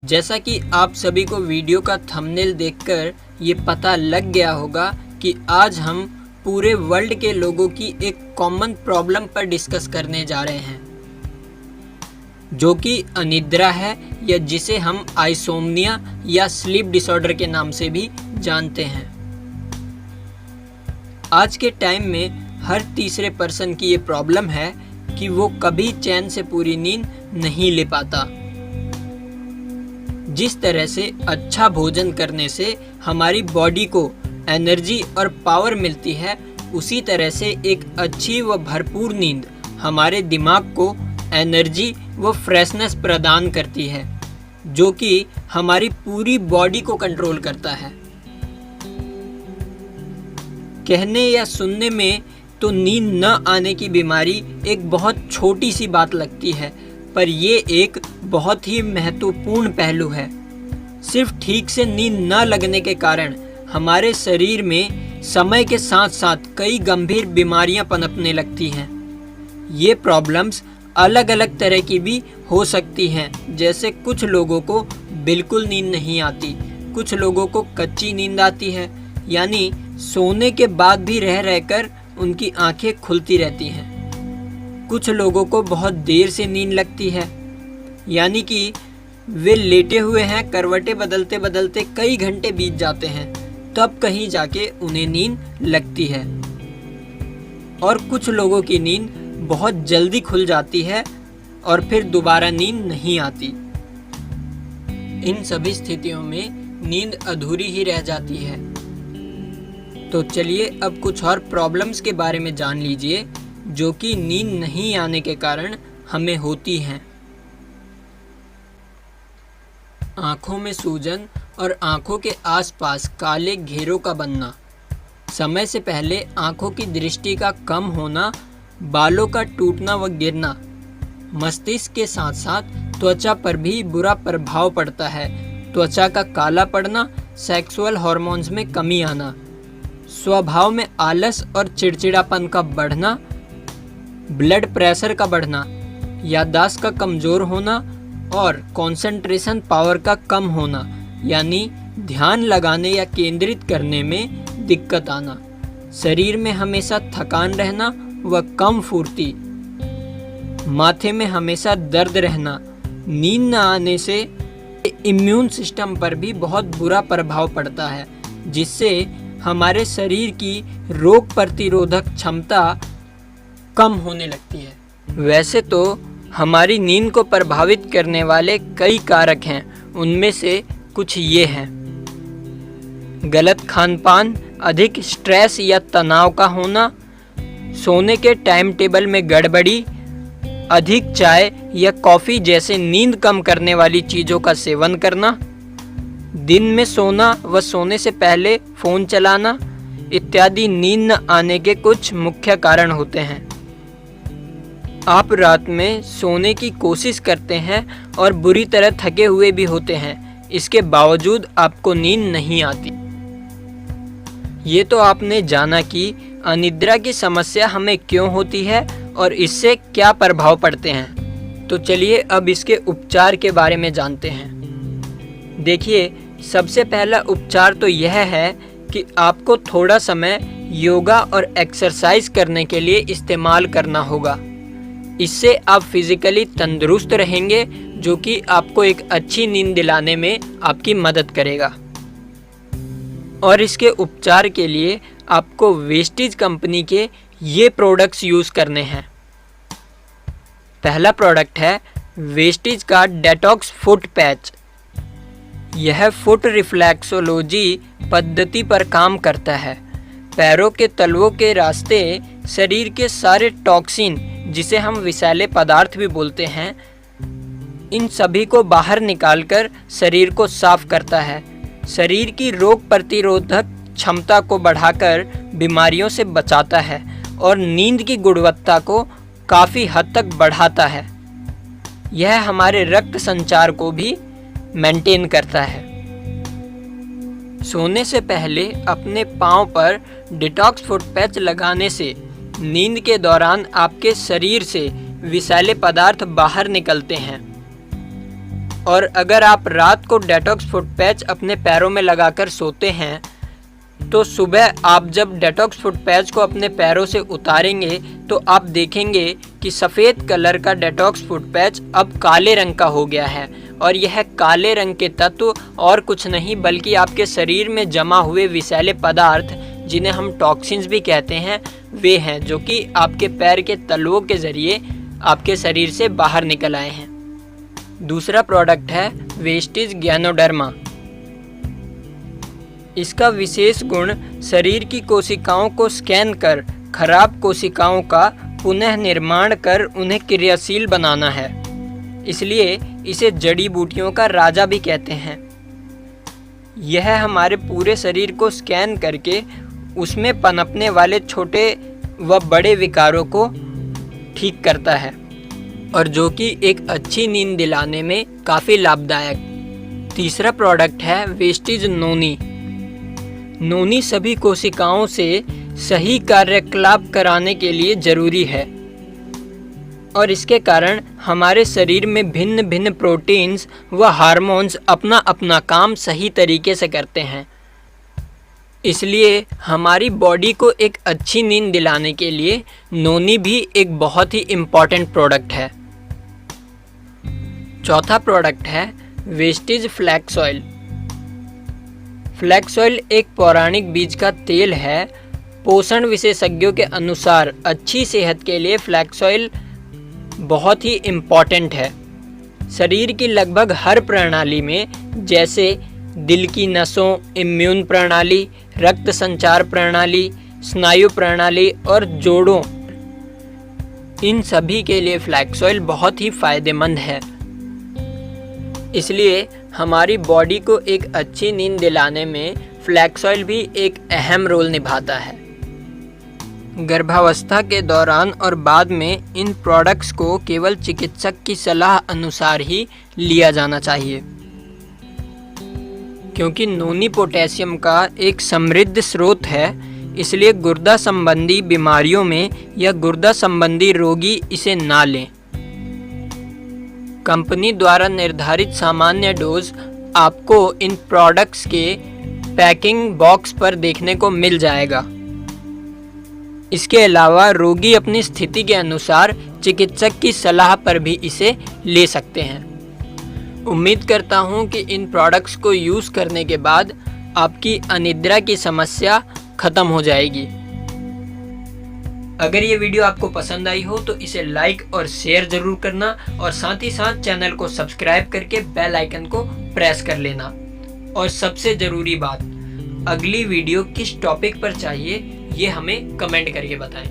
जैसा कि आप सभी को वीडियो का थंबनेल देखकर ये पता लग गया होगा कि आज हम पूरे वर्ल्ड के लोगों की एक कॉमन प्रॉब्लम पर डिस्कस करने जा रहे हैं, जो कि अनिद्रा है या जिसे हम आइसोम्निया या स्लीप डिसऑर्डर के नाम से भी जानते हैं। आज के टाइम में हर तीसरे पर्सन की ये प्रॉब्लम है कि वो कभी चैन से पूरी नींद नहीं ले पाता। जिस तरह से अच्छा भोजन करने से हमारी बॉडी को एनर्जी और पावर मिलती है, उसी तरह से एक अच्छी व भरपूर नींद हमारे दिमाग को एनर्जी व फ्रेशनेस प्रदान करती है, जो कि हमारी पूरी बॉडी को कंट्रोल करता है। कहने या सुनने में तो नींद न आने की बीमारी एक बहुत छोटी सी बात लगती है, पर ये एक बहुत ही महत्वपूर्ण पहलू है। सिर्फ ठीक से नींद न लगने के कारण हमारे शरीर में समय के साथ साथ कई गंभीर बीमारियां पनपने लगती हैं। ये प्रॉब्लम्स अलग अलग तरह की भी हो सकती हैं, जैसे कुछ लोगों को बिल्कुल नींद नहीं आती, कुछ लोगों को कच्ची नींद आती है, यानी सोने के बाद भी रह रहकर उनकी आंखें खुलती रहती हैं। कुछ लोगों को बहुत देर से नींद लगती है, यानी कि वे लेटे हुए हैं, करवटें बदलते बदलते कई घंटे बीत जाते हैं, तब कहीं जाके उन्हें नींद लगती है। और कुछ लोगों की नींद बहुत जल्दी खुल जाती है और फिर दोबारा नींद नहीं आती। इन सभी स्थितियों में नींद अधूरी ही रह जाती है। तो चलिए अब कुछ और प्रॉब्लम्स के बारे में जान लीजिए, जो कि नींद नहीं आने के कारण हमें होती हैं। आँखों में सूजन और आँखों के आसपास काले घेरों का बनना, समय से पहले आँखों की दृष्टि का कम होना, बालों का टूटना व गिरना, मस्तिष्क के साथ साथ त्वचा पर भी बुरा प्रभाव पड़ता है। त्वचा का काला पड़ना, सेक्सुअल हार्मोन्स में कमी आना, स्वभाव में आलस और चिड़चिड़ापन का बढ़ना, ब्लड प्रेशर का बढ़ना, याददाश्त का कमज़ोर होना और कंसंट्रेशन पावर का कम होना, यानी ध्यान लगाने या केंद्रित करने में दिक्कत आना, शरीर में हमेशा थकान रहना व कम फुर्ती, माथे में हमेशा दर्द रहना। नींद न आने से इम्यून सिस्टम पर भी बहुत बुरा प्रभाव पड़ता है, जिससे हमारे शरीर की रोग प्रतिरोधक क्षमता कम होने लगती है। वैसे तो हमारी नींद को प्रभावित करने वाले कई कारक हैं, उनमें से कुछ ये हैं: गलत खानपान, अधिक स्ट्रेस या तनाव का होना, सोने के टाइम टेबल में गड़बड़ी, अधिक चाय या कॉफ़ी जैसे नींद कम करने वाली चीज़ों का सेवन करना, दिन में सोना व सोने से पहले फ़ोन चलाना इत्यादि नींद न आने के कुछ मुख्य कारण होते हैं। आप रात में सोने की कोशिश करते हैं और बुरी तरह थके हुए भी होते हैं, इसके बावजूद आपको नींद नहीं आती। ये तो आपने जाना कि अनिद्रा की समस्या हमें क्यों होती है और इससे क्या प्रभाव पड़ते हैं। तो चलिए अब इसके उपचार के बारे में जानते हैं। देखिए, सबसे पहला उपचार तो यह है कि आपको थोड़ा समय योगा और एक्सरसाइज करने के लिए इस्तेमाल करना होगा। इससे आप फिजिकली तंदुरुस्त रहेंगे, जो कि आपको एक अच्छी नींद दिलाने में आपकी मदद करेगा। और इसके उपचार के लिए आपको वेस्टीज कंपनी के ये प्रोडक्ट्स यूज़ करने हैं। पहला प्रोडक्ट है वेस्टीज का डेटॉक्स फुट पैच। यह फुट रिफ्लेक्सोलॉजी पद्धति पर काम करता है। पैरों के तलवों के रास्ते शरीर के सारे टॉक्सिन, जिसे हम विषैले पदार्थ भी बोलते हैं, इन सभी को बाहर निकालकर शरीर को साफ करता है। शरीर की रोग प्रतिरोधक क्षमता को बढ़ाकर बीमारियों से बचाता है और नींद की गुणवत्ता को काफ़ी हद तक बढ़ाता है। यह हमारे रक्त संचार को भी मेंटेन करता है। सोने से पहले अपने पाँव पर डिटॉक्स फुट पैच लगाने से नींद के दौरान आपके शरीर से विषैले पदार्थ बाहर निकलते हैं और अगर आप रात को डेटॉक्स फुट पैच अपने पैरों में लगाकर सोते हैं तो सुबह आप जब डेटॉक्स फुट पैच को अपने पैरों से उतारेंगे तो आप देखेंगे कि सफ़ेद कलर का डेटॉक्स फुट पैच अब काले रंग का हो गया है। और यह काले रंग के तत्व और कुछ नहीं बल्कि आपके शरीर में जमा हुए विषैले पदार्थ, जिन्हें हम टॉक्सिन्स भी कहते हैं, वे हैं जो कि आपके पैर के तलवों के ज़रिए आपके शरीर से बाहर निकल आए हैं। दूसरा प्रोडक्ट है वेस्टिज गैनोडर्मा। इसका विशेष गुण शरीर की कोशिकाओं को स्कैन कर खराब कोशिकाओं का पुनः निर्माण कर उन्हें क्रियाशील बनाना है, इसलिए इसे जड़ी बूटियों का राजा भी कहते हैं। यह हमारे पूरे शरीर को स्कैन करके उसमें पनपने वाले छोटे व बड़े विकारों को ठीक करता है और जो कि एक अच्छी नींद दिलाने में काफ़ी लाभदायक। तीसरा प्रोडक्ट है वेस्टिज नोनी। नोनी सभी कोशिकाओं से सही कार्यकलाप कराने के लिए जरूरी है और इसके कारण हमारे शरीर में भिन्न भिन्न प्रोटीन्स व हार्मोन्स अपना अपना काम सही तरीके से करते हैं। इसलिए हमारी बॉडी को एक अच्छी नींद दिलाने के लिए नोनी भी एक बहुत ही इम्पॉर्टेंट प्रोडक्ट है। चौथा प्रोडक्ट है Vestige flax oil. Flax oil एक पौराणिक बीज का तेल है। पोषण विशेषज्ञों के अनुसार अच्छी सेहत के लिए फ्लैक्स ऑयल बहुत ही इम्पॉर्टेंट है। शरीर की लगभग हर प्रणाली में, जैसे दिल की नसों, इम्यून प्रणाली, रक्त संचार प्रणाली, स्नायु प्रणाली और जोड़ों, इन सभी के लिए फ्लैक्स ऑयल बहुत ही फायदेमंद है। इसलिए हमारी बॉडी को एक अच्छी नींद दिलाने में फ्लैक्स ऑयल भी एक अहम रोल निभाता है। गर्भावस्था के दौरान और बाद में इन प्रोडक्ट्स को केवल चिकित्सक की सलाह अनुसार ही लिया जाना चाहिए, क्योंकि नोनी पोटेशियम का एक समृद्ध स्रोत है। इसलिए गुर्दा संबंधी बीमारियों में या गुर्दा संबंधी रोगी इसे ना लें। कंपनी द्वारा निर्धारित सामान्य डोज आपको इन प्रोडक्ट्स के पैकिंग बॉक्स पर देखने को मिल जाएगा। इसके अलावा रोगी अपनी स्थिति के अनुसार चिकित्सक की सलाह पर भी इसे ले सकते हैं। उम्मीद करता हूँ कि इन प्रोडक्ट्स को यूज़ करने के बाद आपकी अनिद्रा की समस्या खत्म हो जाएगी। अगर ये वीडियो आपको पसंद आई हो तो इसे लाइक और शेयर जरूर करना और साथ ही साथ चैनल को सब्सक्राइब करके बेल आइकन को प्रेस कर लेना। और सबसे ज़रूरी बात, अगली वीडियो किस टॉपिक पर चाहिए ये हमें कमेंट करके बताएं।